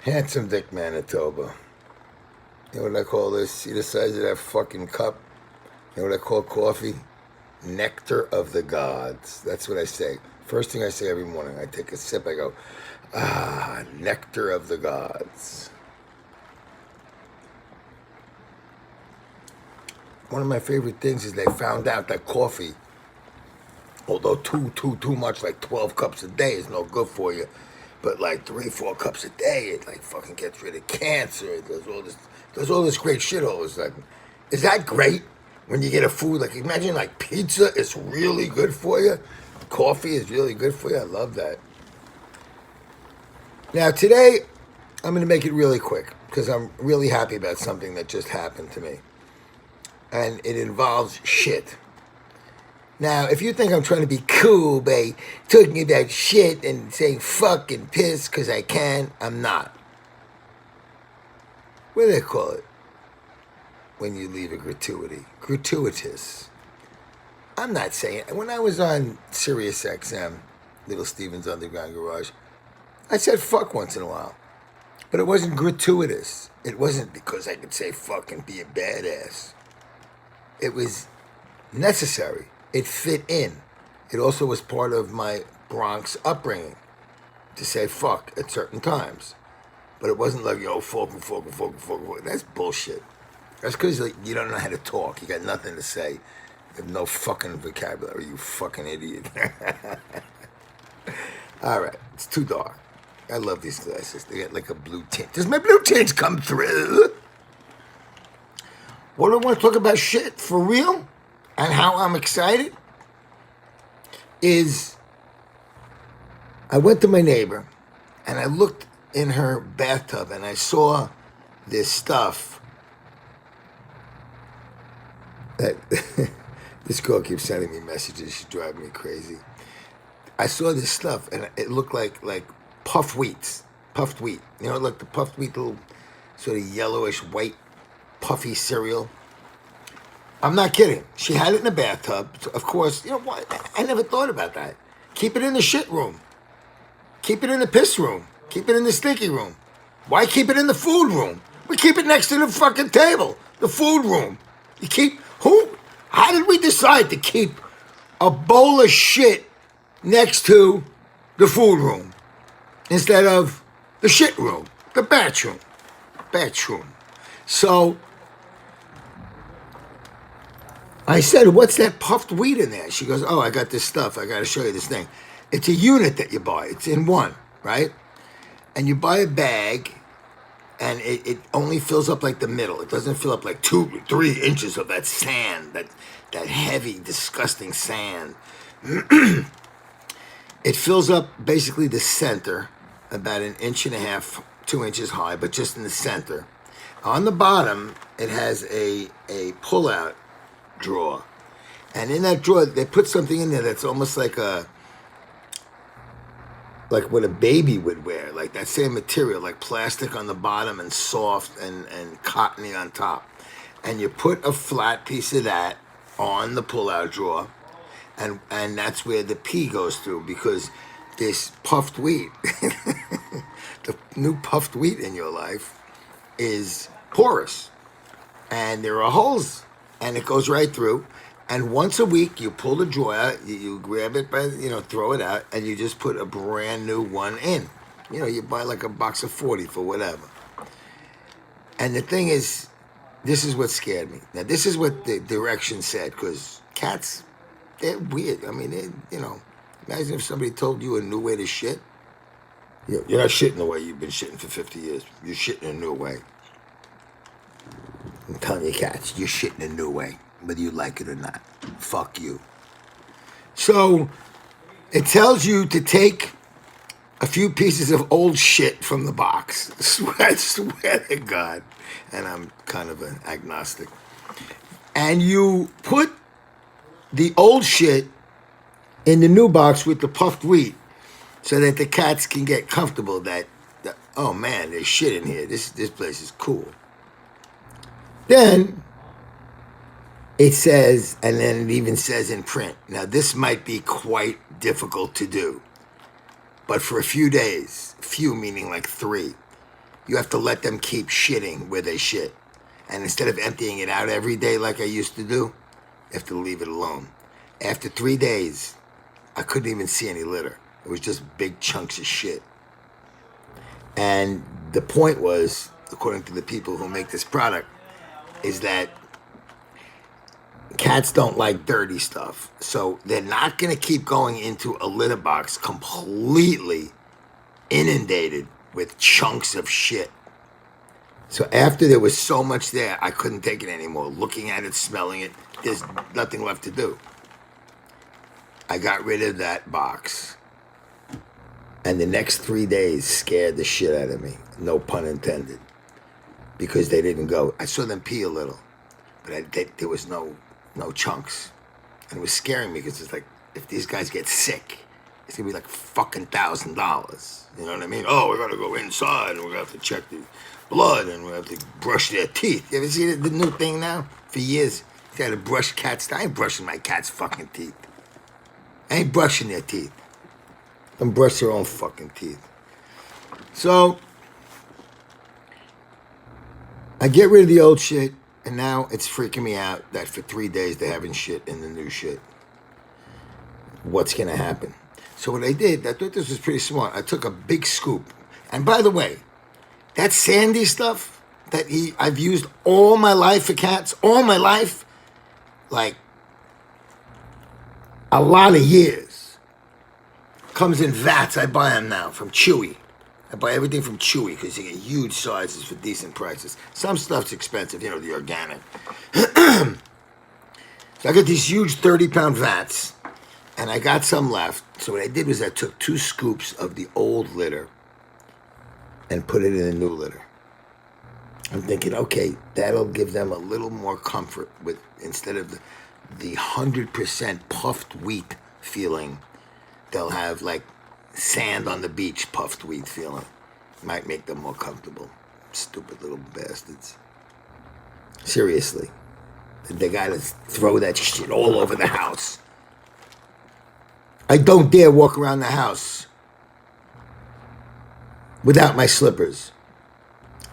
Handsome Dick Manitoba. You know what I call this? See the size of that fucking cup? You know what I call coffee? Nectar of the gods. That's what I say. First thing I say every morning, I take a sip, I go, nectar of the gods. One of my favorite things is they found out that coffee, although too much, like 12 cups a day is no good for you, but like 3, 4 cups a day, it like fucking gets rid of cancer. It does all this great shit all of a sudden. Is that great? When you get a food, like imagine like pizza is really good for you. Coffee is really good for you. I love that. Now today, I'm going to make it really quick because I'm really happy about something that just happened to me. And it involves shit. Now, if you think I'm trying to be cool by talking about shit and saying fuck and piss because I can, I'm not. What do they call it when you leave a gratuity? Gratuitous. I'm not saying it. When I was on Sirius XM, Little Steven's Underground Garage, I said fuck once in a while. But it wasn't gratuitous. It wasn't because I could say fuck and be a badass. It was necessary. It fit in. It also was part of my Bronx upbringing to say fuck at certain times. But it wasn't like, yo, fuck. That's bullshit. That's because like, you don't know how to talk. You got nothing to say. You have no fucking vocabulary, you fucking idiot. All right, it's too dark. I love these glasses. They got like a blue tint. Does my blue tint come through? What do I want to talk about shit for real? And how I'm excited is I went to my neighbor and I looked in her bathtub and I saw this stuff that this girl keeps sending me messages. She's driving me crazy. I saw this stuff and it looked like puffed wheat. You know, like the puffed wheat, little sort of yellowish white puffy cereal. I'm not kidding. She had it in the bathtub. Of course, you know what? I never thought about that. Keep it in the shit room. Keep it in the piss room. Keep it in the stinky room. Why keep it in the food room? We keep it next to the fucking table. The food room. You keep... How did we decide to keep a bowl of shit next to the food room instead of the shit room, the bathroom? So... I said, what's that puffed wheat in there? She goes, oh, I got this stuff. I got to show you this thing. It's a unit that you buy. It's in one, right? And you buy a bag, and it only fills up like the middle. It doesn't fill up like 2-3 inches of that sand, that heavy, disgusting sand. It fills up basically the center, about 1.5 inches, 2 inches high, but just in the center. On the bottom, it has a pull-out drawer, and in that drawer they put something in there that's almost like what a baby would wear, like that same material, like plastic on the bottom and soft and cottony on top, and you put a flat piece of that on the pull-out drawer, and that's where the pee goes through, because this puffed wheat the new puffed wheat in your life is porous, and there are holes, and it goes right through. And once a week, you pull the drawer out, you grab it by, throw it out, and you just put a brand new one in. You buy like a box of 40 for whatever. And the thing is, this is what scared me. Now, this is what the direction said, because cats, they're weird. I mean, imagine if somebody told you a new way to shit. You're not shitting the way you've been shitting for 50 years. You're shitting a new way. I'm telling you, cats, you're shitting a new way, whether you like it or not. Fuck you. So, it tells you to take a few pieces of old shit from the box. I swear to God. And I'm kind of an agnostic. And you put the old shit in the new box with the puffed wheat so that the cats can get comfortable that oh man, there's shit in here. This place is cool. Then it says, and then it even says in print, now this might be quite difficult to do, but for a few days, few meaning like 3, you have to let them keep shitting where they shit. And instead of emptying it out every day like I used to do, you have to leave it alone. After 3 days, I couldn't even see any litter. It was just big chunks of shit. And the point was, according to the people who make this product, is that cats don't like dirty stuff. So they're not going to keep going into a litter box completely inundated with chunks of shit. So after there was so much there, I couldn't take it anymore. Looking at it, smelling it, there's nothing left to do. I got rid of that box. And the next 3 days scared the shit out of me. No pun intended. Because they didn't go. I saw them pee a little. But there was no chunks. And it was scaring me because it's like, if these guys get sick, it's going to be like fucking $1,000. You know what I mean? Oh, we got to go inside and we're going to have to check the blood and we have to brush their teeth. You ever see the new thing now? For years, you got to brush cats' teeth. I ain't brushing my cat's fucking teeth. I ain't brushing their teeth. Them brush their own fucking teeth. So, I get rid of the old shit, and now it's freaking me out that for 3 days they haven't shit in the new shit. What's going to happen? So what I did, I thought this was pretty smart. I took a big scoop. And by the way, that sandy stuff that I've used all my life for cats, all my life, like a lot of years. Comes in vats. I buy them now from Chewy. I buy everything from Chewy because you get huge sizes for decent prices. Some stuff's expensive, you know, the organic. So I got these huge 30-pound vats, and I got some left. So what I did was I took 2 scoops of the old litter and put it in the new litter. I'm thinking, okay, that'll give them a little more comfort with, instead of the 100% puffed wheat feeling, they'll have like sand on the beach puffed wheat feeling. Might make them more comfortable. Stupid little bastards. Seriously. They gotta throw that shit all over the house. I don't dare walk around the house without my slippers.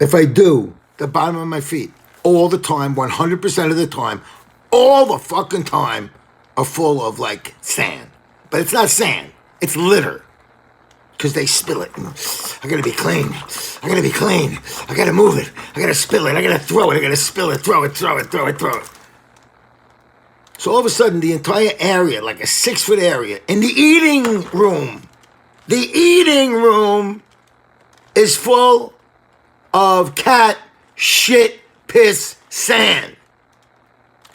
If I do, the bottom of my feet, all the time, 100% of the time, all the fucking time, are full of like sand. But it's not sand, it's litter. Because they spill it. I gotta be clean. I gotta be clean. I gotta move it. I gotta spill it. I gotta throw it. I gotta spill it, throw it. So all of a sudden, the entire area, like a 6-foot area, in the eating room is full of cat shit, piss, sand.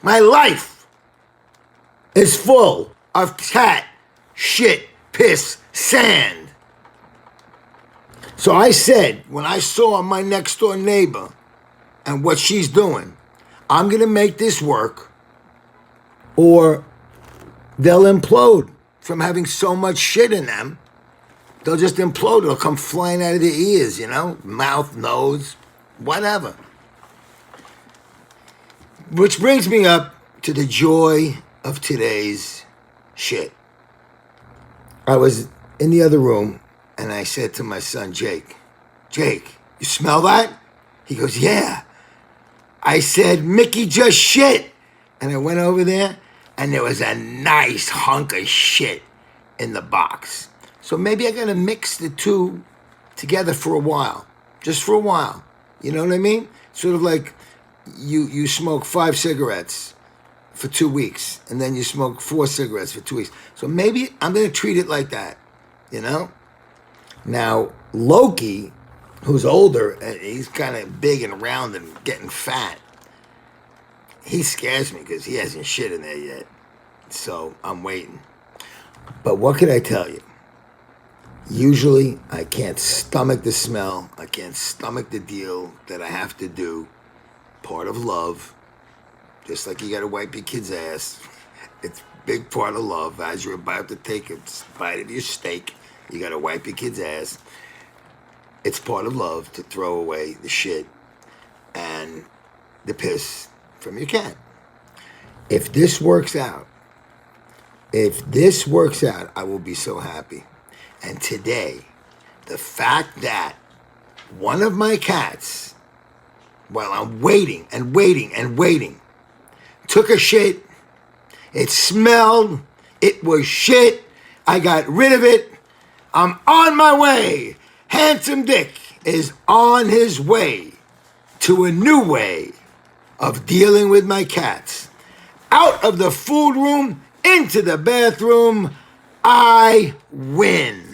My life is full of cat shit, piss, sand. So I said, when I saw my next door neighbor and what she's doing, I'm going to make this work or they'll implode from having so much shit in them. They'll just implode. It'll come flying out of their ears, you know, mouth, nose, whatever. Which brings me up to the joy of today's shit. I was in the other room and I said to my son, Jake, you smell that? He goes, yeah. I said, Mickey just shit. And I went over there and there was a nice hunk of shit in the box. So maybe I gotta mix the two together for a while. Just for a while. You know what I mean? Sort of like you smoke 5 cigarettes for 2 weeks, and then you smoke 4 cigarettes for 2 weeks. So maybe I'm gonna treat it like that, you know? Now, Loki, who's older, and he's kind of big and round and getting fat, he scares me because he hasn't shit in there yet. So I'm waiting. But what can I tell you? Usually, I can't stomach the smell. I can't stomach the deal that I have to do. Part of love. Just like you got to wipe your kid's ass. It's a big part of love. As you're about to take a bite of your steak, you got to wipe your kid's ass. It's part of love to throw away the shit and the piss from your cat. If this works out, I will be so happy. And today, the fact that One of my cats, while I'm waiting and waiting and waiting, took a shit. It smelled. It was shit. I got rid of it. I'm on my way. Handsome Dick is on his way to a new way of dealing with my cats. Out of the food room, into the bathroom, I win.